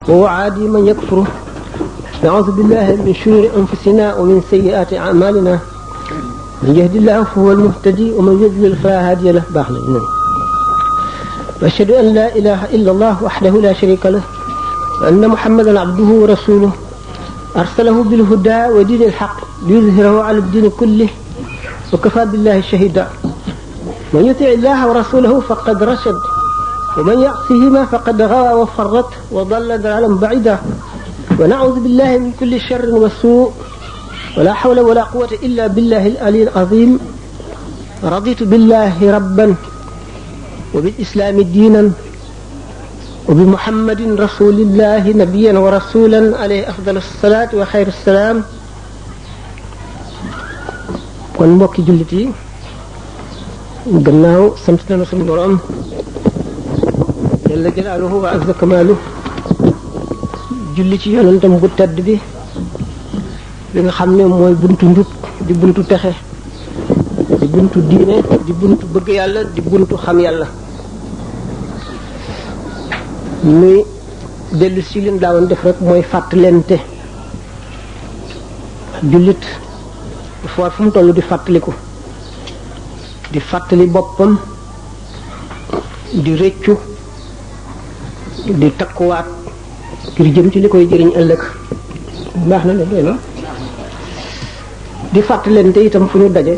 ووعادي من يكفر. نعوذ بالله من شرور أنفسنا ومن سيئات أعمالنا. من يهد الله فهو المهتدي ومن يضلل فلا هادي له. وأشهد أن لا إله إلا الله وحده لا شريك له وأن محمدا عبده ورسوله أرسله بالهدى ودين الحق ليظهره على الدين كله وكفى بالله شهيدا. من يطع الله ورسوله فقد رشد ومن يعصهما فقد غوى وفرط وضل ضلالا بعيدا. ونعوذ بالله من كل شر وسوء ولا حول ولا قوة إلا بالله العلي العظيم. رضيت بالله ربا وبالإسلام دينا وبمحمد رسول الله نبيا ورسولا عليه أفضل الصلاة وخير السلام. kon mbokki jullit yi gannaaw sant nañu suñu borom jalla jalaaluhu wa azza kamaalu julli ci yonentam bu tedd bi nga xam ne mooy buntu njub di buntu texe di buntu diine di buntu bëgg yàlla di buntu xam yàlla. muy dellu si leen daawoon def rek mooy fàttalente. jullit dafa war fu mu toll di fàttaliku di fàttali boppam di rëccu di takkuwaat ngir jëm ci li koy jëriñ ëllëg. baax na ne doy na di fàttalente itam fu ñu daje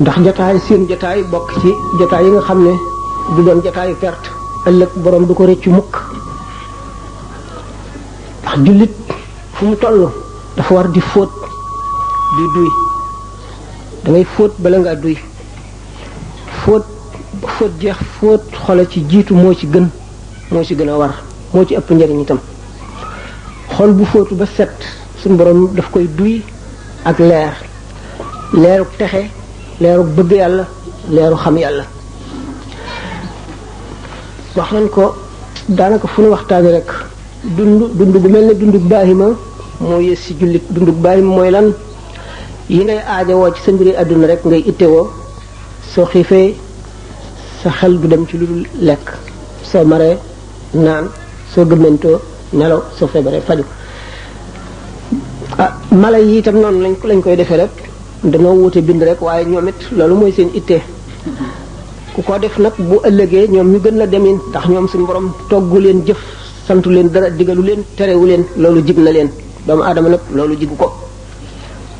ndax jataay seen jataay bokk ci jataay yi nga xam ne du doon jataayu perte ëllëg borom du ko rëccu mukk. ndax jullit fu mu toll dafa war di fóot di duy. da ngay fóot bala ngaa duy. fóot jeex fóot xole ci jiitu moo ci gën a war moo ci ëpp njariñ itam. xol bu fóotu ba set suñu borom daf koy duy ak leeruk texe leeruk bëgg yàlla leeru xam yàlla. wax nañ ko daanaka fu nu waxtaani rek dund bu mel ne dundu baahima moo yées ci jullit. dundu baahima mooy lan? yi ngay aajowoo ci sa mbiri àdduna rek ngay ittewoo. soo xiifee sa xel du dem ci lu dul lekk, soo maree naan, soo gëmmentoo nelaw, soo feebaree faju. mala yi itam noonu lañ koy defee rek. dañoo wuute bind rek waaye ñoom it loolu mooy seen ittee. ku ko def nag bu ëllëgee ñoom ñu gën la demin ndax ñoom suñu borom toggu leen jëf, santu leen dara, digalu leen, terewu leen. loolu jig na leen. doomu aadama nag loolu jigu ko.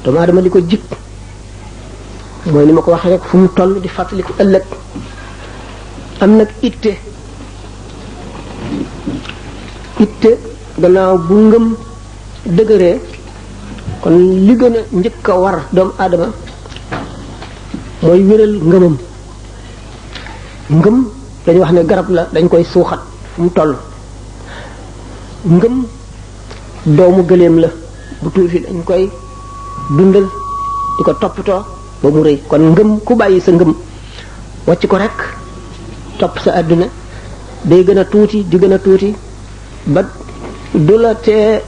doomu aadama li ko jig mooy ni ma ko waxee rek fu mu toll di fàttaliku ëllëg. am nag itte gannaaw bu ngëm dëgëree kon li gën a njëkk a war doomu aadama mooy wéral ngëmam. ngëm dañu wax ne garab la, dañ koy suuxat fu mu toll. ngëm doomu gëléem la, bu tuuti dañ koy dundal di ko toppatoo ba mu rëy. kon ngëm ku bàyyi sa ngëm wàcc ko rek topp sa àdduna day gën a tuuti di gën a tuuti ba du la tee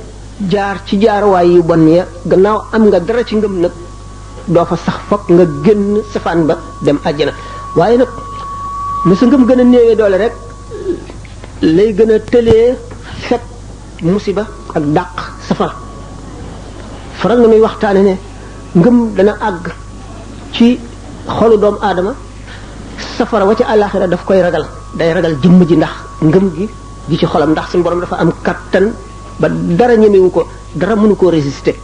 jaar ci jaaruwaay yu bon ya. gannaaw am nga dara ci ngëm nag doo fa sax fokk nga génn safaan ba dem àjjana. waaye nag lu sa ngëm gën a néewee doole rek lay gën a tëlee fekk musiba ak dàq safara. faral na muy waxtaane ne ngëm dana àgg ci xolu doomu aadama safara wa ci àllaaxira daf koy ragal. day ragal jëmm ji ndax ngëm gi ci xolam, ndax suñu borom dafa am kattan ba dara ñemewu ko, dara mënu koo résister.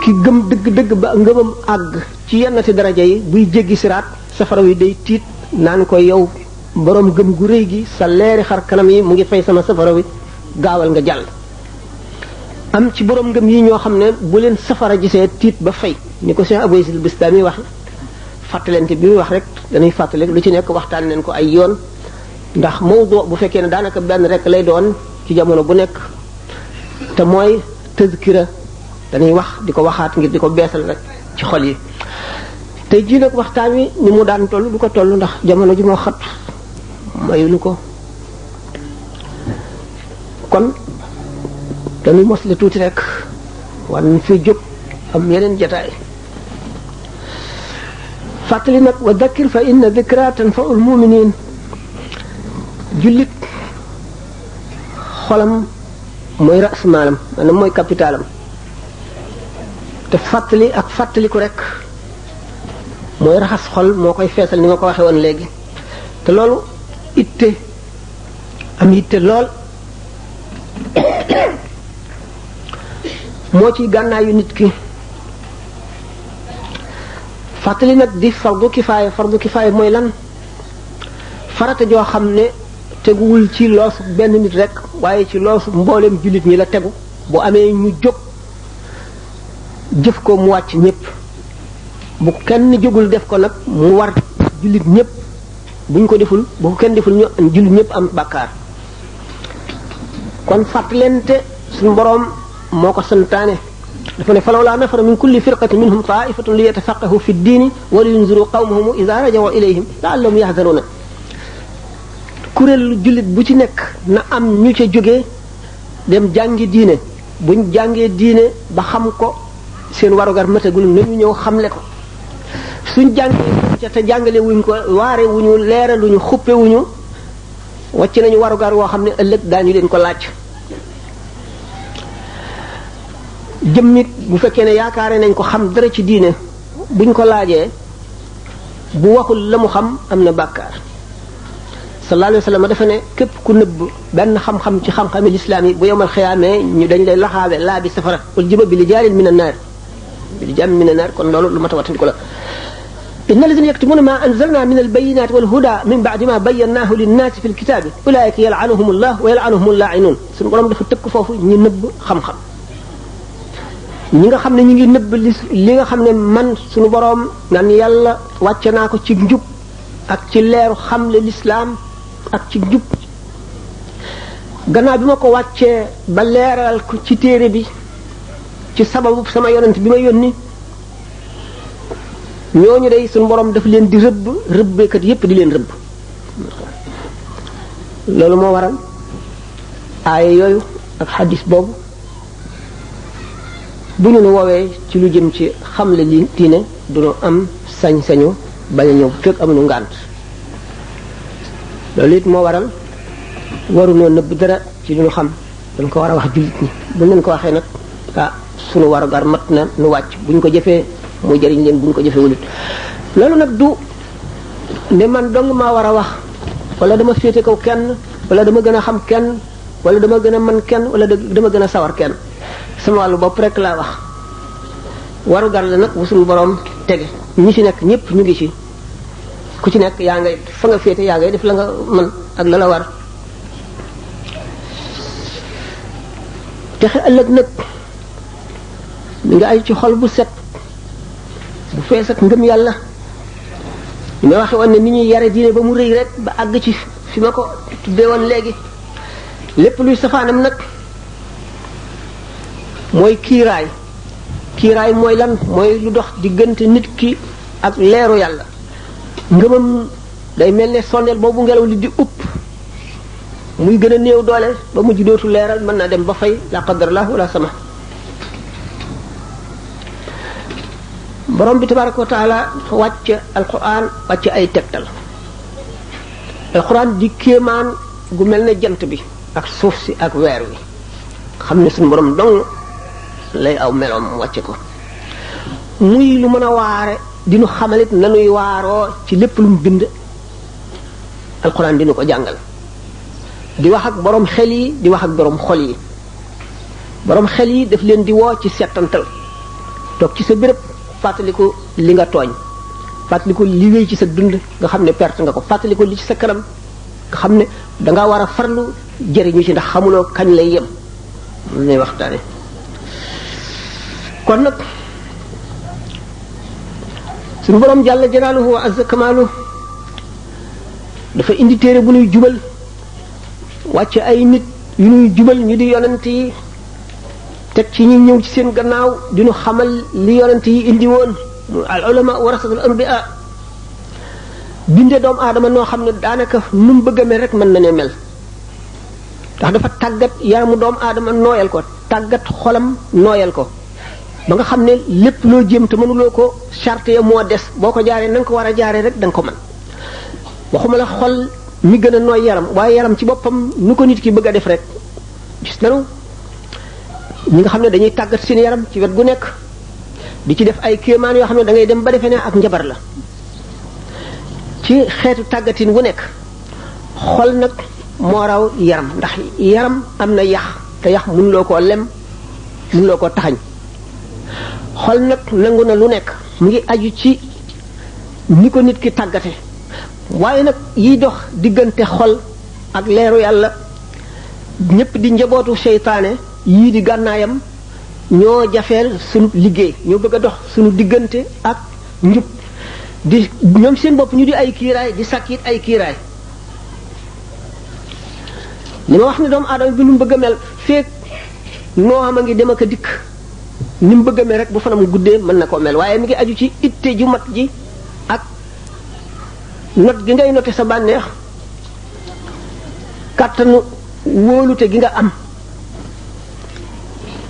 ki gëm dëgg-dëgg ba ngëmam àgg ci yennati daraja yi buy jéggi siraat safara wi day tiit naan ko yow borom gëm gu rëy gi, sa leeri xar kanam yi mu ngi fay sama safara wi, gaawal nga jàll. am ci borom ngëm yi ñoo xam ne bu leen safara gisee tiit ba fay, ni ko Cheikh Abou Yazid Bistami wax. fàttalente bi muy wax rek dañuy fàttali lu ci nekk waxtaan leen ko ay yoon, ndax mawdu bu fekkee ne daanaka benn rek lay doon ci jamono bu nekk, te mooy tazkira. dañuy wax di ko waxaat ngir di ko beesal rek ci xol yi. tey jii nag waxtaan wi ni mu daan toll du ko toll ndax jamono ji moo xat mayuñu ko. kon dañuy mosle tuuti rek war nañ fi jóg am yeneen jataay. fàttali nag wa dakkir fa inna dikra tanfa'ul mu'minin. jullit xolam mooy ras maalam maanaam mooy capitalam te fàttali ak fàttaliku rek mooy raxas xol moo koy feesal ni ma ko waxee woon léegi te loolu itte am itte lool moo ci gànnaayu nit ki fàttali nag di fardu kifaaya mooy lan farata joo xam ne teguwul ci loosu benn nit rek waaye ci loosu mboolem jullit ñi la tegu bu amee ñu jóg jëf ko mu wàcc ñëpp bu kenn jógul def ko nag mu war jullit ñëpp buñ ko deful bu ko kenn deful ñu jullit ñëpp am bàkkaar kon fàttalente suñu boroom moo ko santaane dafa ne falawlaa nafara min kulli firqatin minhum taifatun li yatafaqahu fi ddiini wa li yunziru qawmahum ida rajaw ilayhim laallahum yahzaruna kuréelu jullit bu ci nekk na am ñu ca jógee dem jàngi diine buñ jàngee diine ba xam ko seen warugar matagul nañu ñëw xamle ko suñ jàngee ca te jàngale wuñ ko waare wuñu leeraluñu xuppe wuñu wàcc nañu warugar woo xam ne ëllëg daañu leen ko laaj jëmmit bu fekkee ne yaakaare nañ ko xam dara ci diine buñ ko laajee bu waxul la mu xam am na bàkkaar sallallahu alayhi wa sallam dafa ne képp ku nëbb benn xam-xam ci xam-xami lislaam yi bu yomal xiyaamee ñu dañ lay laxaawe laa bi safara wal jiba bi li jaalin min annaar bi li jaam min annaar kon loolu lu ma tawatandiku la inna alladhina yaktumuna ma anzalna min albayinati walhuda min ba'di ma bayyanahu linnaasi fi lkitaabi ulaika yal'anuhum allah wa yal'anuhum allaa'inuun suñu borom dafa tëkk foofu ñu nëbb xam-xam ñi nga xam ne ñu ngi nëbb li nga xam ne man suñu borom naan yàlla wàcce naa ko ci njub ak ci leeru xamle lislaam ak ci njub gannaaw bi ma ko wàccee ba leeral ko ci téere bi ci sababu sama yonent bi ma yónni ñooñu day suñu borom daf leen di rëbb rëbbeekat yépp di leen rëbb loolu moo waral aaya yooyu ak xadis boobu bu ñu nu woowee ci lu jëm ci xamle li diine du ñu am sañ-sañu bañ a ñëw fekk amuñu ngànt loolu it moo waral waruñoo nëbb dara ci lu ñu xam dañ ko war a wax jullit ñi bu leen ko waxee nag sunu warugar mat na nu wàcc buñ ko jëfee muy jëriñ leen buñ ko jëfee wulit loolu nag du ne man dong maa war a wax wala dama féete kaw kenn wala dama gën a xam kenn wala dama gën a mën kenn wala dama gën a sawar kenn sama wàllu bopp rek laa wax warugar la nag bu suñu borom tege ñi ci nekk ñëpp ñu ngi ci ku ci nekk yaa ngay fa nga féete yaa ngay def la nga mën ak la la war texe ëllëg nag mi nga ay ci xol bu set bu fees ak ngëm yàlla li ma waxe woon ne ni ñuy yare diine ba mu rëy rek ba àgg ci fi ma ko tuddee woon léegi lépp luy safaanam nag mooy kiiraay mooy lan mooy lu dox diggante nit ki ak leeru yàlla ngëmam day mel ne sondeel boobu ngelaw li di upp muy gën a néew doole ba mujj dootu leeral mën naa dem ba fay la qadarallah wala sama borom bi tabaraka wa taala wàcc alquran wàcc ay tegtal alquran di kéemaan gu mel ne jant bi ak suuf si ak weer wi xam ne suñu borom dong lay aw meloom wàcce ko muy lu mën a waare dinu xamalit nanuy waaroo ci lépp lu mu bind alquran dinu ko jàngal di wax ak borom xel yi di wax ak borom xol yi borom xel yi daf leen di woo ci settantal toog ci sa béréb fàttaliku li nga tooñ fàttaliku li wéy ci sa dund nga xam ne perte nga ko fàttaliku li ci sa kanam nga xam ne danga war a farlu jëriñu ci ndax xamuloo kañ lay yem lu ñuy waxtaane kon nag suñu borom jàlla jalaaluhu wa azza kamaalu dafa indi téere bu nuy jubal wàcce ay nit yu nuy jubal ñu di yonent yi teg ci ñi ñëw ci seen gannaaw di nu xamal li yonent yi indi woon al ulama warasatul anbiya binde doomu aadama noo xam ne daanaka nu mu bëgg a mel rek mën na ne mel ndax dafa tàggat yaramu doomu aadama nooyal ko tàggat xolam nooyal ko ba nga xam ne lépp loo jéem te mënuloo ko charte ya moo des boo ko jaaree na nga ko war a jaaree rek da nga ko mën waxuma la xol mi gën a nooy yaram waaye yaram ci boppam nu ko nit ki bëgg a def rek gis nanu ñi nga xam ne dañuy tàggat seen yaram ci wet gu nekk di ci def ay kéemaan yoo xam ne da ngay dem ba defee ne ak njabar la ci xeetu tàggatin wu nekk xol nag moo raw yaram ndax yaram am na yax te yax mënuloo koo lem mënuloo koo taxañ xol nag nangu na lu nekk mu ngi aju ci ni ko nit ki tàggate waaye nag yiy dox diggante xol ak leeru yàlla ñépp di njabootu seytaane yii di gànnaayam ñoo jafeel sunu liggéey ñoo bëgg a dox sunu diggante ak njub di ñoom seen bopp ñu di ay kiiraay di sàkkit ay kiiraay li ma wax ne doomu aadama bi nu mu bëgg a mel feek noo xam a ngi dem ak a dikk ni mu bëgg a mel rek bu fanam guddee mën na koo mel waaye mi ngi aju ci itte ju mat ji ak not gi ngay note sa bànneex kàttanu wóolute gi nga am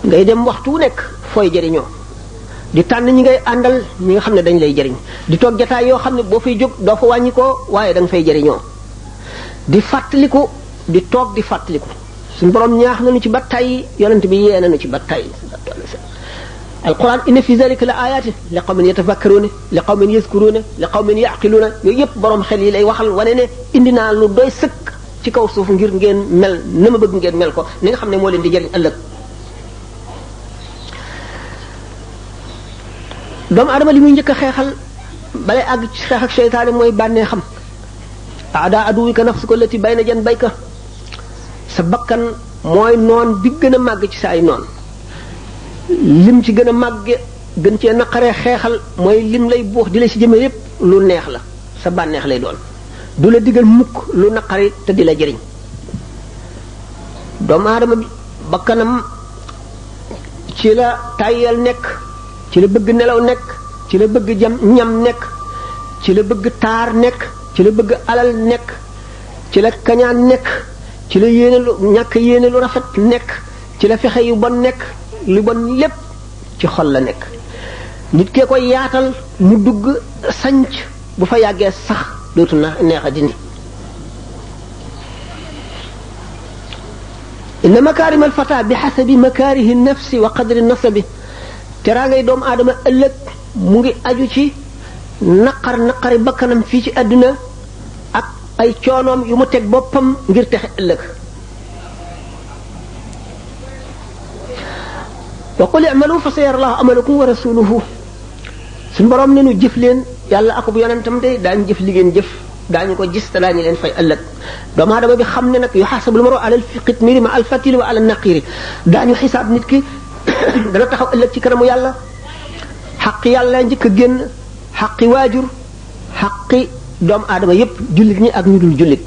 ngay dem waxtu wu nekk fooy jëriñoo di tànn ñi ngay àndal ñi nga xam ne dañ lay jëriñ di toog jataay yoo xam ne boo fay jóg doo fa wàññi ko waaye da nga fay jëriñoo di fàttaliku di toog di fàttaliku suñu borom ñaax nañu ci ba tey yonent bi yee nañu ci ba tey alquran inna fi zalika la ayatin li qawmin yatafakkaruna li qawmin yazkuruna li qawmin yaqiluna yooyu yëpp borom xel yi lay waxal wane ne indi naa lu doy sëkk ci kaw suuf ngir ngeen mel na ma bëgg ngeen mel ko ni nga xam ne moo leen di jëriñ ëllëg doomu adama li muy njëkk a xeexal balay àgg ci xeex ak seytaane mooy bànnee xam aada aduwika nafsuka allati bayna janbayka sa bakkan mooy noon bi gën a màgg ci sa ay noon lim ci gën a màgge gën cee naqaree xeexal mooy lim lay buux di la ci jëme yépp lu neex la sa bànneex lay doon du la digal mukk lu naqari te di la jëriñ doomu aadama bi bakkanam ci la tàyyeel nekk ci la bëgg nelaw nekk ci la bëgg ñam nekk ci la bëgg taar nekk ci la bëgg alal nekk ci la kañaan nekk ci la yéene lu ñàkk yéene lu rafet nekk ci la fexe yu bon nekk lu bon lépp ci xol la nekk nit kee koy yaatal mu dugg sanc bu fa yàggee sax dootu na neex a dindi inna makarim alfata bi xasabi makarihi nafsi wa qadri nasabi teraa ngay doomu aadama ëllëg mu ngi aju ci naqari bakkanam fii ci àdduna ak ay coonoom yu mu teg boppam ngir texe ëllëg wa qul i'malu fa sayara Allahu amalakum wa rasuluhu suñu borom ne nu jëf leen yàlla ak bu yonentam de daañu jëf li ngeen jëf daañu ko gis te daañu leen fay ëllëg doomu aadama bi xam ne nag yuhasabul maru ala al-qitmiri ma al-fatili wa ala an-naqiri daañu xisaab nit ki dana taxaw ëllëg ci kanamu yàlla xaqi yàlla njëkk a génn xaqi waajur xaqi doomu aadama yépp jullit ñi ak ñu dul jullit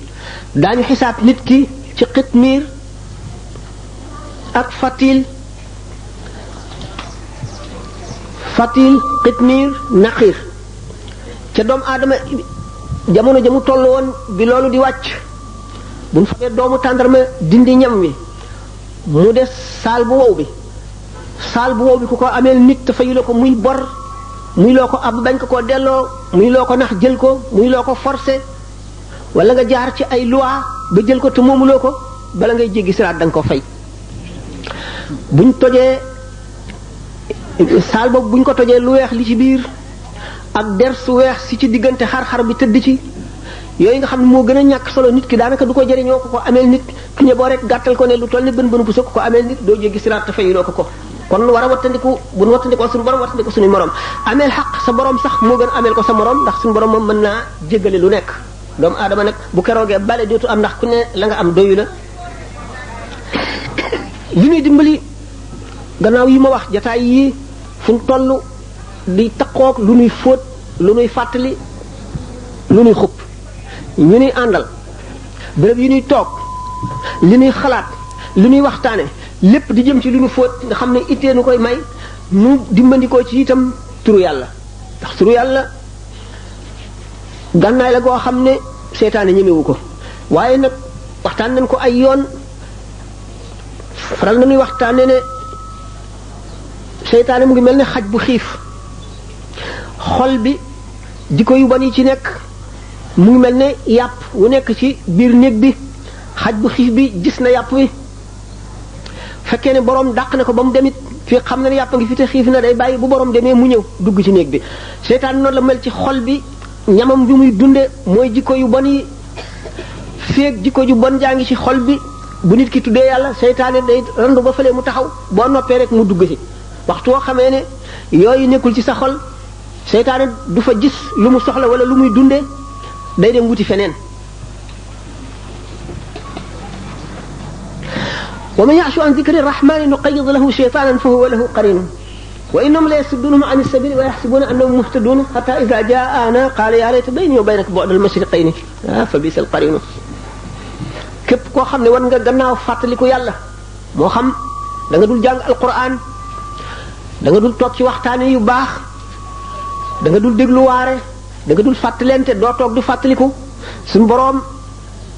daañu xisaab nit ki ci qitmir ak fatil qitmir naqir ca doomu aadama jamono ja mu toll woon bi loolu di wàcc bu ñu fabee doomu tàndarma dindi ñam wi mu des saal bu wow bi ku ko ameel nit te fayu la ko muy bor muy loo ko ab bañ ko koo delloo muy loo ko nax jël ko muy loo ko forcé wala nga jaar ci ay loi ba jël ko te moomuloo ko bala ngay jéggi siraat da nga ko fay buñ tojee saal boobu buñ ko tojee lu weex li ci biir ak der su weex si ci diggante xar-xar bi tëdd ci yooyu nga xam ne moo gën a ñàkk solo nit ki daanaka du ko jëriñoo ko ameel nit ñe boo rek gàttal ko ne lu toll ni bën bu sëkk ko ameel nit doo jéggi siraat te fayuloo ko kon war a wattandiku bu nu wattandikoo suñu borom wattandiko suñu morom ameel xaq sa borom sax moo gën ameel ko sa morom ndax suñu borom moom mën naa jéggale lu nekk doomu aadama nag bu keroogee bale dootu am ndax ku ne la nga am doyu la li ñuy dimbali gannaaw yi ma wax jataay yii fu ñu toll di taqoog lu nuy fóot lu nuy fàttali lu nuy xupp ñu nuy àndal béréb yi nuy toog li nuy xalaat li nuy waxtaane lépp di jëm ci lu nu fóot nga xam ne ittee nu koy may nu dimbandikoo ci itam turu yàlla ndax turu yàlla gànnaay la goo xam ne seytaane ñemewu ko waaye nag waxtaan nañ ko ay yoon faral na nuy waxtaane ne seytaane mu ngi mel ne xaj bu xiif xol bi di ko yu bon yi ci nekk mu ngi mel ne yàpp wu nekk ci biir néeg bi xaj bu xiif bi gis na yàpp wi fekkee ne borom dàq na ko ba mu demit fii xam na ne yàpp ngi fi te xiif na day bàyyi bu borom demee mu ñëw dugg ci néeg bi seytaan noonu la mel ci xol bi ñamam bi muy dunde mooy jikko yu bon yi feeg jikko ju bon jaa ngi ci xol bi bu nit ki tuddee yàlla seytaane day randu ba fële mu taxaw boo noppee rek mu dugg ci waxtu woo xamee ne yooyu nekkul ci sa xol seytaane du fa gis lu mu soxla wala lu muy dunde day dem wuti feneen wa man ya'shu an dhikri rahmani nuqayyid lahu shaytanan fa huwa lahu qarin wa innahum la yasuddunahum an as-sabili wa yahsabuna annahum muhtadun hatta idha ja'ana qala ya layta bayni wa baynaka bu'da al-mashriqayn fa bi'sa al-qarin képp koo xam ne war nga gannaaw fàttaliku yàlla moo xam da nga dul jàng alquran da nga dul toog ci waxtaane yu baax da nga dul déglu waare da nga dul fàttalente doo toog di fàttaliku suñu boroom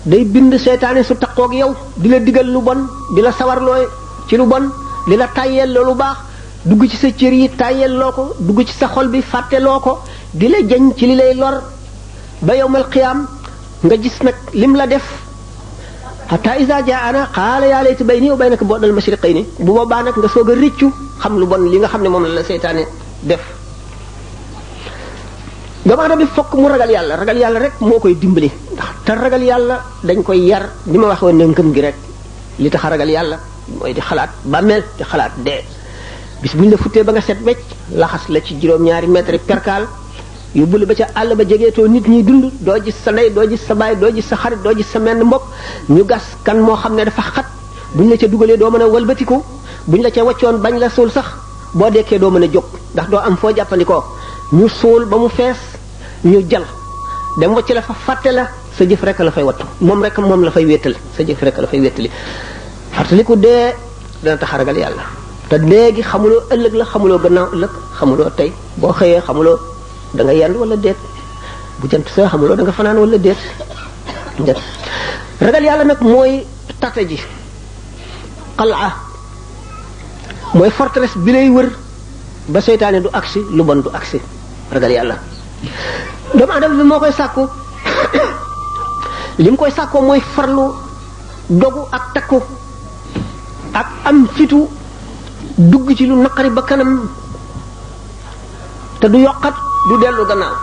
day bind seytaane su taqoog yow di la digal lu bon di la sawarloo ci lu bon di la tàyyeel lu baax dugg ci sa cër yi tàyyeel loo ko dugg ci sa xol bi fàtteloo ko di la jañ ci li lay lor ba yawmal qiyaam nga gis nag lim la def hatta iza jaana qaala yaa layta bayni wa baynaka bu'dal mashriqayni bu boobaa nag nga soog a rëccu xam lu bon li nga xam ne moom la seytaane def doomu aadama bi fokk mu ragal yàlla rek moo koy dimbali ndax te ragal yàlla dañ koy yar ni ma waxoon ne ngëm gi rek li tax a ragal yàlla mooy di xalaat bàmmeel di xalaat dee bis bu ñu la futtee ba nga set wecc laxas la ci juróom-ñaari mètre perkaal yóbbu la ba ca àll ba jegeetoo nit ñi dund doo gis sa ndey doo gis sa baay doo gis sa xarit doo gis sa menn mbokk ñu gas kan moo xam ne dafa xat buñ la ca dugalee doo mën a walbatiku buñ la ca waccoon bañ la suul sax boo dekkee doo mën a jóg ndax doo am foo jàppandikoo ñu suul ba mu fees ñu jal dem wacc la fa fàtte la sa jëf rek la fay wattu moom la fay wéttal sa jëf rek la fay wéttali fàttaliku dee dana tax a ragal yàlla te léegi xamuloo ëllëg la xamuloo gannaaw ëllëg xamuloo tey boo xëyee xamuloo da nga yendu wala déet bu jant soo xamuloo da nga fanaan wala déet ragal yàlla nag mooy tate ji qal'a mooy forteresse bi lay wër ba seytaane du agsi lu bon du agsi ragal yàlla doomu adama bi moo koy sàkku li mu koy sàkkoo mooy farlu dogu ak takku ak am fitu dugg ci lu naqari ba kanam te du yokkat du dellu gannaaw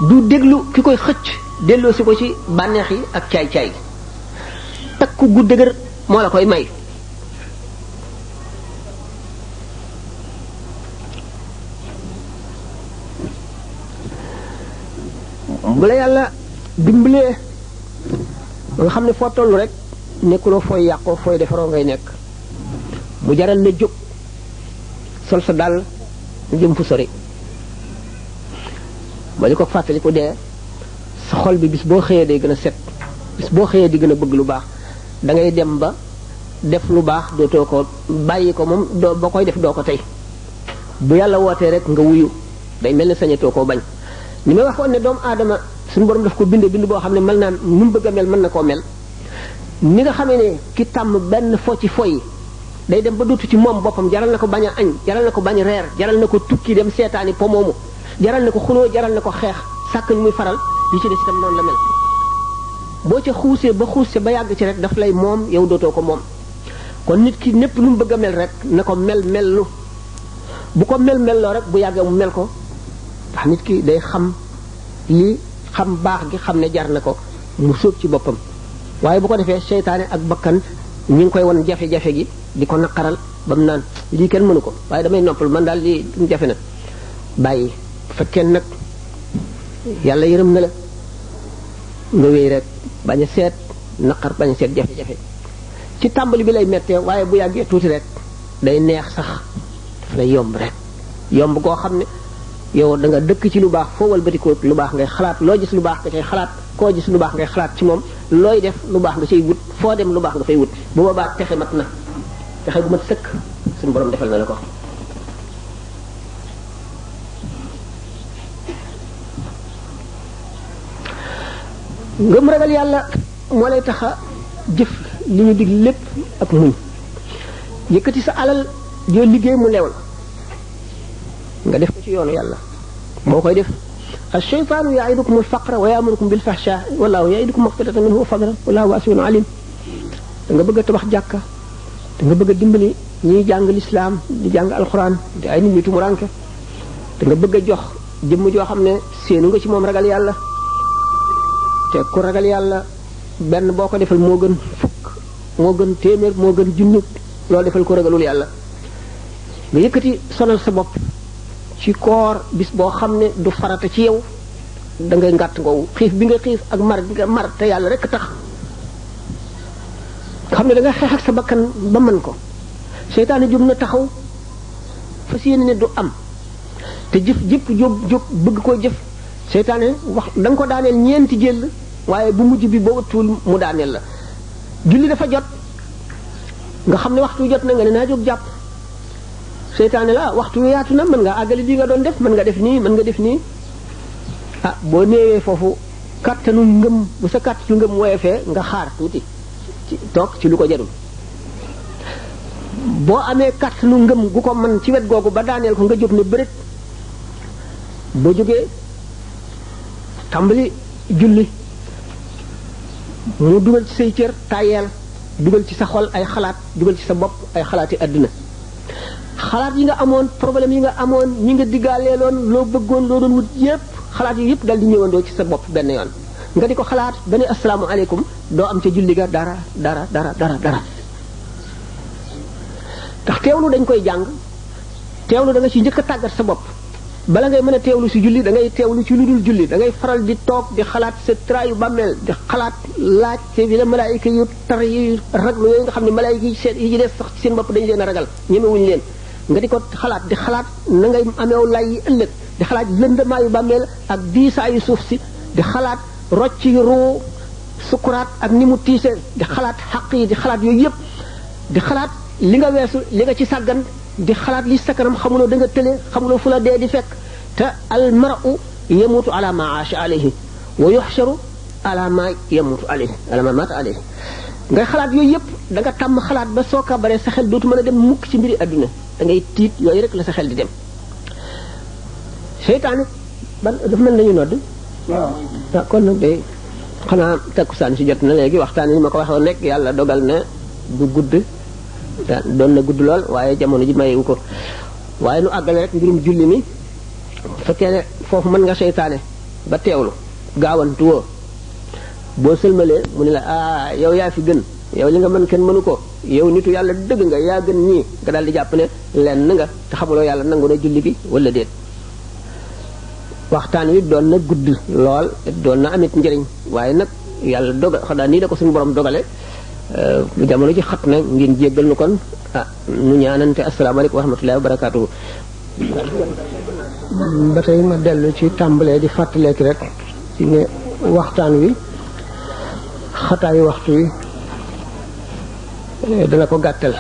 du déglu ki koy xëcc delloo si ko ci bànneex yi ak caay-caay takku gu dëgër moo la koy may bu la yàlla dimbalee ba nga xam ne foo tollu rek nekkuloo fooy yàqoo fooy defaroo ngay nekk mu jaral la jóg sol sa dàll jëm fu sori ba ñu ko fàttali ko dee sa xol bi bis boo xëyee day gën a set bis boo xëyee di gën a bëgg lu baax da ngay dem ba def lu baax dootoo ko bàyyi ko moom doo ba koy def doo ko tey bu yàlla wootee rek nga wuyu day mel ne sañatoo koo bañ ni may waxoon ne doomu aadama suñu borom daf ko bind boo xam ne mel naan nu mu bëgg a mel mën na koo mel ni nga xamee ne ki tàmm benn fo ci foy day dem ba dootu ci moom boppam jaral na ko bañ a añ jaral na ko bañ reer jaral na ko tukki dem seetaani po moomu jaral na ko xuloo jaral na ko xeex sàkk ñu muy faral yi ci des itam noonu la mel boo ca xuusee ba xuusee ba yàgg ci rek daf lay moom yow dootoo ko moom kon nit ki népp lu mu bëgg a mel rek na ko mellu bu ko mel-melloo rek bu yàggee mu mel ko ndax nit ki day xam li xam baax gi xam ne jar na ko mu sóob ci boppam waaye bu ko defee seytaane ak bakkan ñi ngi koy won jafe-jafe gi di ko naqaral ba mu naan lii kenn mënu ko waaye damay noppal man daal lii jafe na bàyyi bu fekkee nag yàlla yërëm na la nga wéy rek bañ a seet naqar bañ a seet jafe-jafe ci tàmbali bi lay mettee waaye bu yàggee tuuti rek day neex sax daf lay yomb rek yomb koo xam ne yow da nga dëkk ci lu baax foo walbatikoo lu baax ngay xalaat loo gis lu baax nga cay xalaat koo gis lu baax ngay xalaat ci moom looy def lu baax nga cay wut foo dem lu baax nga fay wut bu boobaa texe mat na texe bu mat sëkk suñu borom defal na la ko ngëm ragal yàlla moo lay tax a jëf li ñu dig lépp ak muñ yëkkati sa alal joo liggéey mu leew la nga def ko ci yoonu yàlla boo koy def ash-shaytaanu ya'idukum al-faqra wa ya'murukum bil-fahshaa'i wallaahu ya'idukum maghfiratan minhu wa fadlan wallaahu waasi'un aliim da nga bëgg a tabax jàkka da nga bëgg a dimbali ñiy jàng lislaam di jàng alxuraan di ay nit ñu tumuranke da nga bëgg a jox jëmm joo xam ne séenu nga ci moom ragal yàlla te ku ragal yàlla benn boo ko defal moo gën fukk moo gën téeméer moo gën junni loolu defal ko ragalul yàlla nga yëkkati sonal sa bopp ci koor bis boo xam ne du farata ci yow da ngay ngàtt ngoowu xiif bi nga xiif ak mar bi nga mar te yàlla rek tax xam ne da nga xeex ak sa bakkan ba mën ko seytaane jóg na taxaw fas yéene ne du am te jëf jëpp jóg bëgg koo jëf seytaane wax da nga ko daaneel ñeenti jël waaye bu mujj bi boo ëttuwul mu daaneel la julli dafa jot nga xam ne waxtu jot na nga ne naa jóg jàpp seytaane la waxtu yaatu na mën nga àggali li nga doon def mën nga def nii mën nga def nii ah boo néewee foofu kàttanu ngëm bu sa kàttanu ngëm woyefee nga xaar tuuti ci toog ci lu ko jarul boo amee kàttanu ngëm gu ko mën ci wet googu ba daaneel ko nga jóg ne bërét boo jógee tàmbali julli mu dugal ci say cër tàyyeel dugal ci sa xol ay xalaat dugal ci sa bopp ay xalaati àdduna xalaat yi nga amoon problème yi nga amoon ñi nga diggaaleeloon loo bëggoon loo doon wut yépp xalaat yi yépp dal di ñëwandoo ci sa bopp benn yoon nga di ko xalaat ba ne asalaamaaleykum doo am ca julli ga dara ndax teewlu dañ koy jàng teewlu da nga ci njëkk a tàggat sa bopp bala ngay mën a teewlu si julli da ngay teewlu ci lu dul julli da ngay faral di toog di xalaat sa traayu bàmmeel di xalaat laaj te bi la malaayika yu tar yu raglu yooyu nga xam ne malaayika yi seen yi ci def sax ci seen bopp dañu leen a ragal ñemewuñu leen nga di ko xalaat di xalaat na ngay ameew lay yi ëllëg di xalaat lëndamaayu bàmmeel ak diisaayu suuf si di xalaat rocci ruu sukuraat ak ni mu tiise di xalaat xaq yi di xalaat yooyu yëpp di xalaat li nga weesu li nga ci sàggan di xalaat li sa kanam xamuloo da nga tële xamuloo fu la dee di fekk te al mar'u yamutu ala ma aasha alayhi wa yuhsharu ala ma yamutu alayhi ala ma mata alayhi ngay xalaat yooyu yëpp da nga tàmm xalaat ba soo ka baree sa xel dootu mën a dem mukk ci mbiri adduna da ngay tiit yooyu rek la sa xel di dem seytaane ban dafa mel nañu nodd waaw kon nag day xanaa takkusaan si jot na léegi waxtaan yi ma ko waxoon rek yàlla dogal na du gudd doon na gudd lool waaye jamono ji mayewu ko waaye nu àggale rek mbirum julli mi fekkee ne foofu mën nga seytaane ba teewlu gaawantu woo boo sëlmalee mu ne la yow yaa fi gën yow li nga mën kenn mënu ko yow nitu yàlla dëgg nga yaa gën ñii nga daal di jàpp ne lenn nga te xamuloo yàlla nangu na julli bi wala déet waxtaan wi doon na gudd lool doon na amit njëriñ waaye nag yàlla dogal xanaa nii da ko suñu borom dogale jamono ji xat na ngeen jéggal nu kon nu ñaanante asalaamaaleykum wa rahmatullahi wa barakaatuhu ba tey ma dellu ci tàmbalee di fàttaleeki rek ci ne waxtaan wi xataayu waxtu wi dana ko gàttal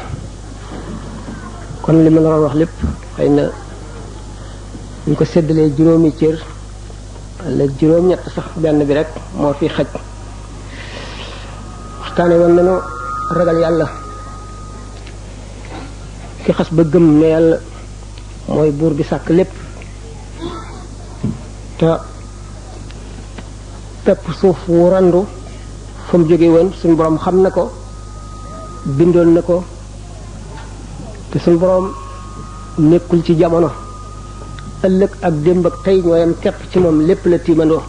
kon li ma la wax lépp xëy na ñu ko séddalee juróomi cër wala juróom-ñett sax benn bi rek moo fi xaj waxtaane woon nañu ragal yàlla ki xas ba gëm ne yàlla mooy buur bi sàkk lépp te pepp suuf wu randu fa mu jóge woon suñu borom xam na ko bindoon na ko te suñu borom nekkul ci jamono ëllëg ak démb ak tey ñooyam kepp ci moom lépp la tiimandoo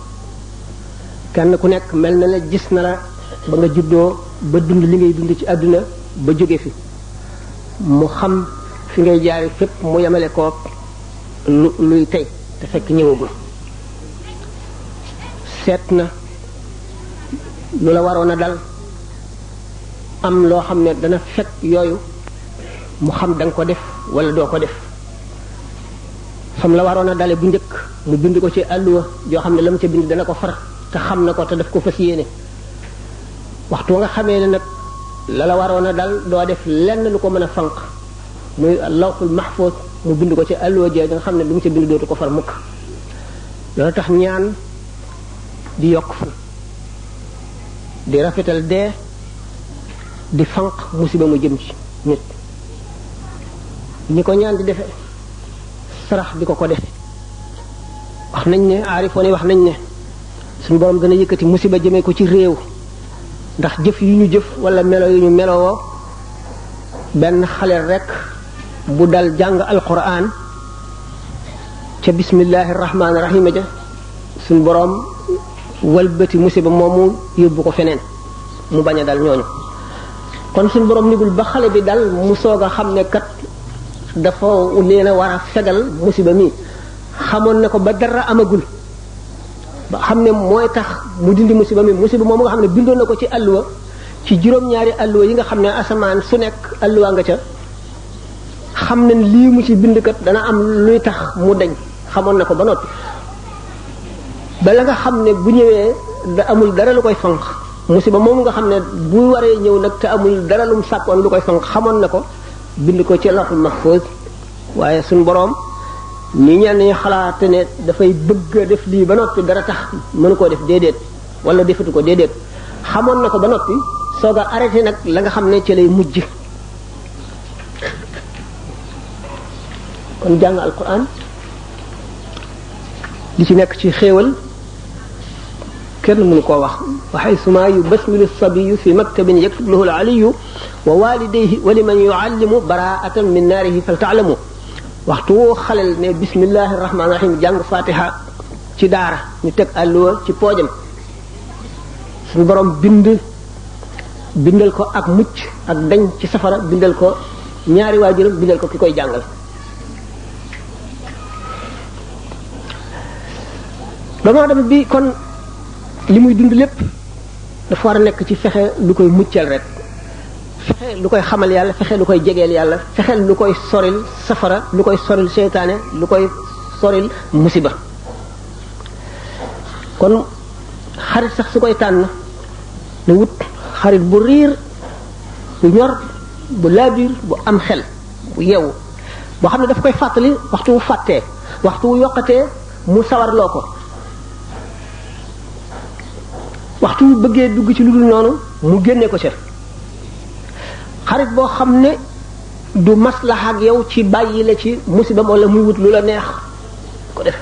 kenn ku nekk mel na la gis na la ba nga juddoo ba dund li ngay dund ci àdduna ba jóge fi mu xam fi ngay jaari fépp mu yemale kook luy tey te fekk ñëwagul seet na lu la waroon a dal am loo xam ne dana fekk yooyu mu xam da nga ko def wala doo ko def fam la waroon a dale bu njëkk mu bind ko ci àlluwa joo xam ne la mu ca bind dana ko far te xam na ko te daf ko fas yéene waxtu nga xamee ne nag la waroon a dal doo def lenn lu ko mën a fanq muy lawhul mahfuz mu bind ko ci àlluwa joo nga xam ne lu mu ca bind dootu ko far mukk loolu tax ñaan di yokk fu di rafetal dee di fanq musiba mu jëm ci nit ñi ko ñaan di defe sarax di ko defe wax nañ ne aarifoon yi wax nañ ne suñu borom dana yëkkati musiba jëmee ko ci réew ndax jëf yu ñu jëf wala melo yu ñu melowoo benn xale rek bu dal jàng alquran ca bismillahi rahmaani rahim ja suñ boroom walbati musiba moomu yóbbu ko feneen mu bañ a dal ñooñu kon suñ boroom nigul ba xale bi dal mu soog a xam ne kat dafa leen a war a fegal musiba mi xamoon ne ko ba dara amagul ba xam ne mooy tax mu dindi musiba mi musiba moomu nga xam ne bindoon na ko ci àlluwa ci juróom-ñaari àlluwa yi nga xam ne asamaan su nekk àlluwa nga ca xam ne lii mu ci bind kat dana am luy tax mu dañ xamoon na ko ba noppi bala nga xam ne bu ñëwee da amul dara lu koy fanq musiba moomu nga xam ne bu waree ñëw nag te amul dara lum sàkkoon lu koy fanq xamoon na ko bind ko ci lawhul mahfuz waaye suñ boroom ni ñenn ñi xalaate ne dafay bëgg a def lii ba noppi dara tax mënu koo def déedéet wala defatu ko déedéet xamoon na ko ba noppi soog a arrêté nag la nga xam ne ci lay mujj kon jàng alquran li ci nekk ci xéewal kenn mënu koo wax wa xaysuma yubasmilu sabiyu fi maktabin yaktub lahu alaliyu wa walidayhi wa liman yuallimu baraatan min naarihi fal taalamu waxtu woo xalel ne bismillahi rahmaani rahim jàng fatiha ci daara ñu teg àlluwa ci poojam suñu borom bindal ko ak mucc ak dañ ci safara bindal ko ñaari waajuram bindal ko ki koy jàngal doomu aadama bi kon li muy dund lépp dafa war a nekk ci fexe lu koy muccal rek fexe lu koy xamal yàlla fexe lu koy jegeel yàlla fexe lu koy soril safara lu koy soril seytaane lu koy soril musiba kon xarit sax su koy tànn na wut xarit bu riir bu ñor bu laabiir bu am xel bu yeewu boo xam ne daf koy fàttali waxtu wu fàttee waxtu wu yokkatee mu sawarloo ko waxtu wu bëggee dugg ci lu dul noonu mu génne ko ca xarit boo xam ne du maslaha ak yow ci bàyyi la ci musiba wala muy wut lu la neex ko def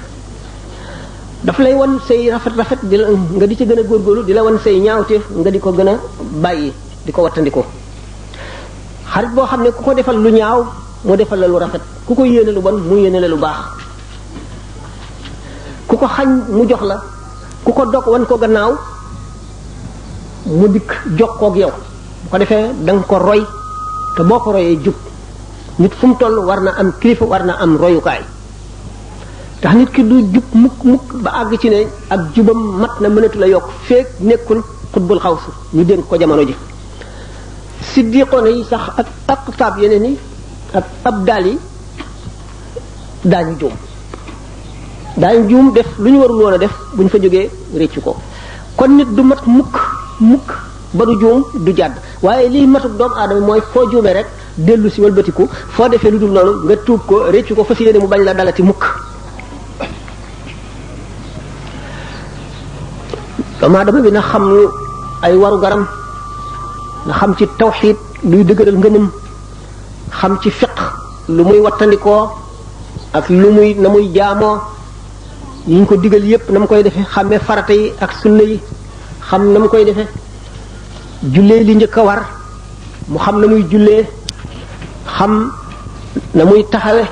daf lay wan say rafet di la nga di ci gën a góorgóorlu di la wan say ñaawteef nga di ko gën a bàyyi di ko wattandiko xarit boo xam ne ku ko defal lu ñaaw mu defal la lu rafet ku ko yéene lu bon mu yéene la lu baax ku ko xañ mu jox la ku ko dog wan ko gannaaw mu dikk jokkoog yow bu ko defee da nga ko roy te boo ko royee jub nit fu mu toll war na am kilifa war na am royukaay tax nit ki du jub mukk ba àgg ci ne ak jubam mat na mënatu la yokk feek nekkul xutbul xawsu ñu dénk ko jamono ji siddiqoona yi sax ak aqtaab yeneen yi ak abdaal yi daañu juum def lu ñu warul woon a def bu ñu fa jógee réccu ko kon nit du mat mukk ba du juum du jàdd waaye liy matuk doomu aadama mooy foo juumee rek dellu si walbatiku foo defee lu dul noonu nga tuub ko réccu ko fas yéene mu bañ la dalati mukk doomu aadama bi na xam ay waru garam na xam ci tawxiid luy dëgëral ngëmam xam ci fiq lu muy wattandikoo ak lu muy na muy jaamoo yi ñu ko digal yépp na mu koy defee xàmmee farata yi ak sunna yi xam na mu koy defee jullee li njëkk a war mu xam na muy jullee xam na muy taxawe